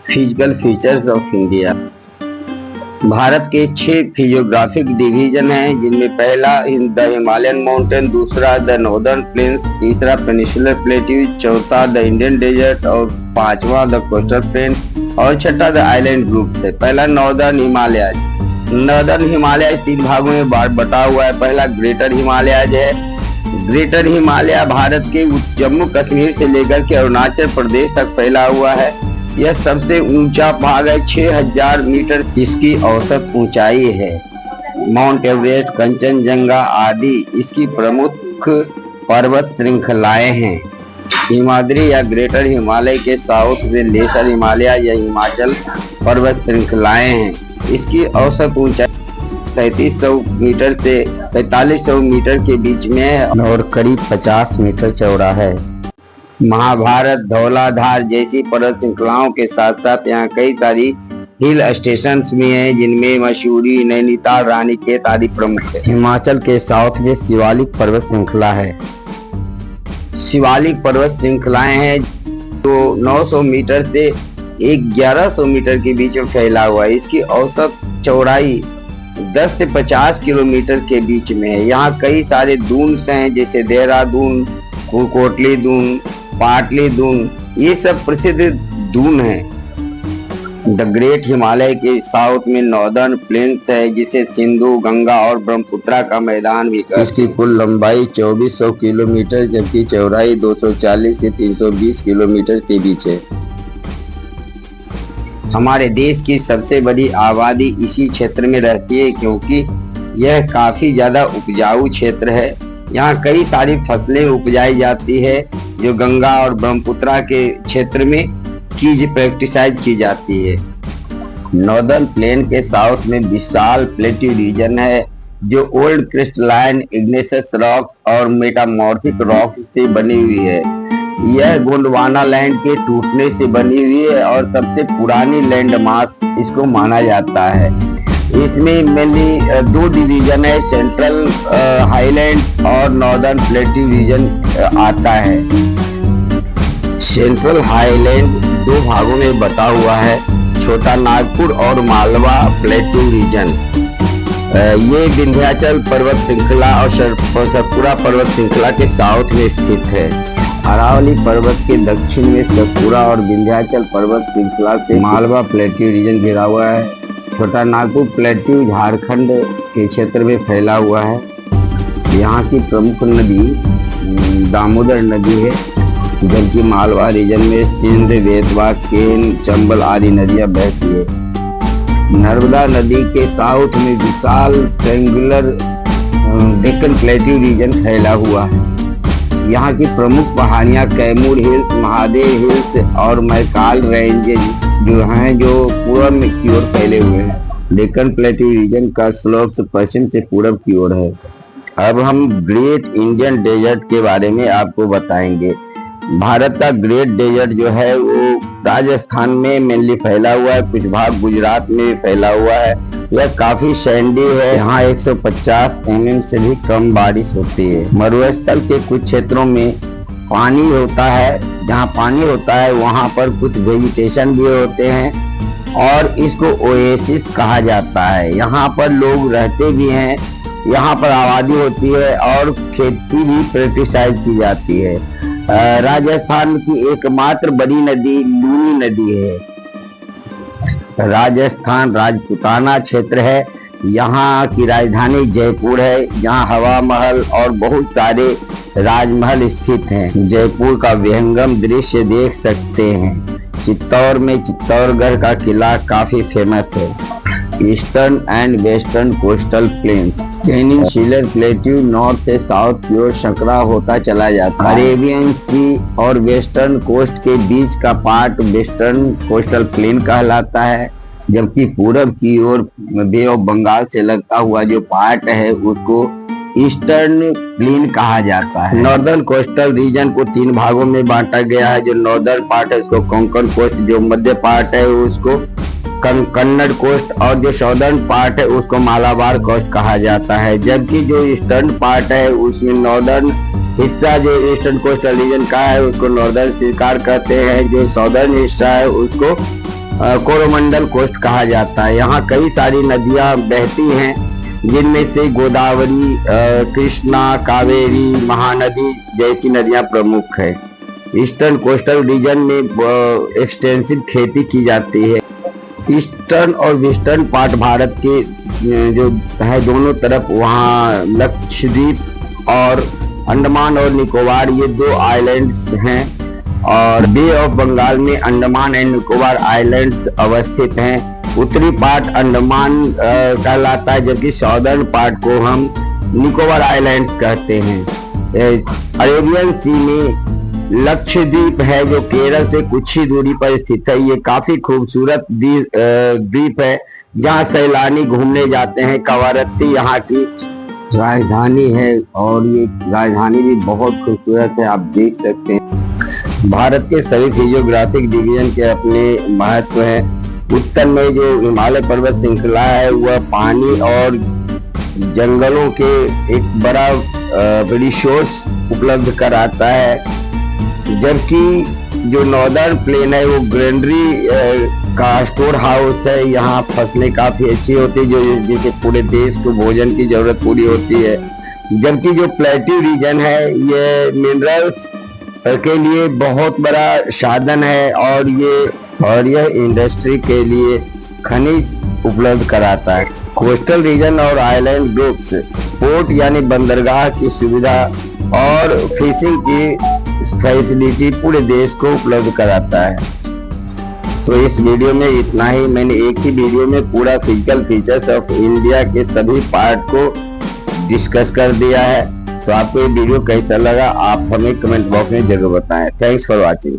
Physical features of India. Bharat के 6 physiographic division हैं, जिनमें पहला द हिमालयन माउंटेन, दूसरा द नॉर्दर्न प्लेन्स, तीसरा पेनिनसुलर प्लेट्यू, चौथा द इंडियन डेजर्ट और पांचवा द कोस्टल प्लेन और छठा द आइलैंड ग्रुप है। पहला नॉर्दर्न हिमालय। नॉर्दर्न हिमालय 3 भागों में बटा हुआ है। पहला ग्रेटर हिमालय है। ग्रेटर हिमालय भारत के जम्मू कश्मीर से लेकर के अरुणाचल प्रदेश तक फैला हुआ है। यह सबसे ऊंचा भाग है, 6000 मीटर इसकी औसत ऊंचाई है। माउंट एवरेस्ट, कंचनजंगा आदि इसकी प्रमुख पर्वत श्रृंखलाएं हैं। हिमाद्री या ग्रेटर हिमालय के साउथ में लेसर हिमालय या हिमाचल पर्वत श्रृंखलाएं हैं। इसकी औसत ऊंचाई 3300 मीटर से 4500 मीटर के बीच में है और करीब 50 मीटर चौड़ा है। महाभारत, धौलाधार जैसी पर्वत श्रृंखलाओं के साथ साथ यहाँ कई सारी हिल स्टेशंस भी हैं, जिनमें मसूरी, नैनीताल, रानीखेत आदि प्रमुख है। हिमाचल के साउथ में शिवालिक पर्वत श्रृंखला है। शिवालिक पर्वत श्रृंखलाएं हैं जो 900 मीटर से 1100 मीटर के बीच में फैला हुआ है। इसकी औसत चौड़ाई 10 से 50 किलोमीटर के बीच में है। यहाँ कई सारे दून्स हैं, जैसे देहरादून, कोटली दून, पाटली दून, ये सब प्रसिद्ध दून हैं। द ग्रेट हिमालय के साउथ में नॉर्दर्न प्लेन्स है, जिसे सिंधु, गंगा और ब्रह्मपुत्रा का मैदान भी है। इसकी कुल लंबाई 2400 किलोमीटर जबकि चौड़ाई 240 से 320 किलोमीटर के बीच है। हमारे देश की सबसे बड़ी आबादी इसी क्षेत्र में रहती है, क्योंकि यह काफी ज्यादा उपजाऊ क्षेत्र है। यहाँ कई सारी फसलें उपजाई जाती है जो गंगा और ब्रह्मपुत्रा के क्षेत्र में प्रैक्टिसाइज की जाती है। नॉर्दर्न प्लेन के साउथ में विशाल प्लेट्यू रीजन है, जो ओल्ड क्रिस्टलाइन इग्नेशियस रॉक्स और मेटामॉर्फिक रॉक्स से बनी हुई है। यह गोंडवाना लैंड के टूटने से बनी हुई है और सबसे पुरानी लैंड मास इसको माना जाता है। इसमें मेनली 2 डिवीजन है, सेंट्रल हाईलैंड और नॉर्दर्न प्लेट्यू रीजन आता है। सेंट्रल हाईलैंड 2 भागों में बटा हुआ है, छोटा नागपुर और मालवा प्लेट्यू रीजन। ये विंध्याचल पर्वत श्रृंखला और सतपुड़ा पर्वत श्रृंखला के साउथ में स्थित है। अरावली पर्वत के दक्षिण में सतपुड़ा और विंध्याचल पर्वत श्रृंखला से मालवा प्लेट्यू रीजन घिरा हुआ है। छोटा नागपुर प्लेट्यू झारखंड के क्षेत्र में फैला हुआ है। यहाँ की प्रमुख नदी दामोदर नदी है, जबकि मालवा रीजन में सिंध, बेतवा, केन, चंबल आदि नदियां बहती है। नर्मदा नदी के साउथ में विशाल ट्रायंगुलर डेक्कन प्लेट्यू रीजन फैला हुआ है। यहाँ की प्रमुख पहाड़ियाँ कैमूर हिल्स, महादेव हिल्स और मैकाल रेंजेज जो हैं, जो पूर्व की ओर फैले हुए हैं। डेक्कन प्लेट्यू रीजन का स्लोप्स पश्चिम से पूर्व की ओर है। अब हम ग्रेट इंडियन डेजर्ट के बारे में आपको बताएंगे। भारत का ग्रेट डेजर्ट जो है वो राजस्थान में मेनली फैला हुआ है, कुछ भाग गुजरात में भी फैला हुआ है। यह काफी सैंडी है, यहाँ 150 mm से भी कम बारिश होती है। मरुस्थल के कुछ क्षेत्रों में पानी होता है, जहाँ पानी होता है वहाँ पर कुछ वेजिटेशन भी होते हैं और इसको ओएसिस कहा जाता है। यहाँ पर लोग रहते भी हैं, यहाँ पर आबादी होती है और खेती भी प्रैक्टिसाइज की जाती है। राजस्थान की एकमात्र बड़ी नदी लूनी नदी है। राजस्थान राजपूताना क्षेत्र है। यहाँ की राजधानी जयपुर है। यहाँ हवा महल और बहुत सारे राजमहल स्थित हैं। जयपुर का विहंगम दृश्य देख सकते हैं। चित्तौड़ में चित्तौड़गढ़ का किला काफी फेमस है। Eastern and western coastal plain peninsular plateau north से साउथ की ओर संकरा होता चला जाता है। अरेबियन सी और वेस्टर्न कोस्ट के बीच का पार्ट वेस्टर्न कोस्टल प्लेन कहलाता है, जबकि पूरब की ओर बे ऑफ बंगाल से लगता हुआ जो पार्ट है उसको ईस्टर्न प्लेन कहा जाता है। नॉर्दर्न कोस्टल रीजन को 3 भागों में बांटा गया है। जो नॉर्दर्न पार्ट है उसको कोंकण कोस्ट, जो मध्य पार्ट है उसको कन्नड़ कोस्ट और जो साउदर्न पार्ट है उसको मालाबार कोस्ट कहा जाता है। जबकि जो ईस्टर्न पार्ट है उसमें नॉर्दर्न हिस्सा जो ईस्टर्न कोस्टल रीजन का है उसको नॉर्दर्न सिकार कहते हैं, जो साउदर्न हिस्सा है उसको कोरोमंडल कोस्ट कहा जाता है। यहाँ कई सारी नदियाँ बहती हैं, जिनमें से गोदावरी, कृष्णा, कावेरी, महानदी जैसी नदियाँ प्रमुख है। ईस्टर्न कोस्टल रीजन में एक्सटेंसिव खेती की जाती है। ईस्टर्न और वेस्टर्न पार्ट भारत के जो है दोनों तरफ, वहाँ लक्षद्वीप और अंडमान और निकोबार ये 2 आइलैंड्स हैं, और बे ऑफ बंगाल में अंडमान एंड निकोबार आइलैंड्स अवस्थित हैं। उत्तरी पार्ट अंडमान कहलाता है, जबकि साउदर्न पार्ट को हम निकोबार आइलैंड्स कहते हैं। अरेबियन सी में लक्षद्वीप है, जो केरल से कुछ ही दूरी पर स्थित है। ये काफी खूबसूरत द्वीप है, जहाँ सैलानी घूमने जाते हैं। कवारत्ती यहाँ की राजधानी है, और ये राजधानी भी बहुत खूबसूरत है, आप देख सकते हैं। भारत के सभी फिजियोग्राफिक डिवीजन के अपने महत्व हैं। उत्तर में जो हिमालय पर्वत श्रृंखला है वह पानी और जंगलों के एक बड़ी सोर्स उपलब्ध कराता है, जबकि जो नॉर्दर्न प्लेन है वो ग्रेनरी का स्टोर हाउस है। यहाँ फसलें काफी अच्छी होती है, जिससे पूरे देश को भोजन की जरूरत पूरी होती है। जबकि जो प्लेट्यू रीजन है ये मिनरल्स के लिए बहुत बड़ा साधन है, और यह इंडस्ट्री के लिए खनिज उपलब्ध कराता है। कोस्टल रीजन और आइलैंड ग्रुप्स पोर्ट यानी बंदरगाह की सुविधा और फिशिंग की फैसिलिटी पूरे देश को उपलब्ध कराता है। तो इस वीडियो में इतना ही। मैंने एक ही वीडियो में पूरा फिजिकल फीचर्स ऑफ इंडिया के सभी पार्ट को डिस्कस कर दिया है। तो आपको ये वीडियो कैसा लगा आप हमें कमेंट बॉक्स में जरूर बताएं। Thanks for watching.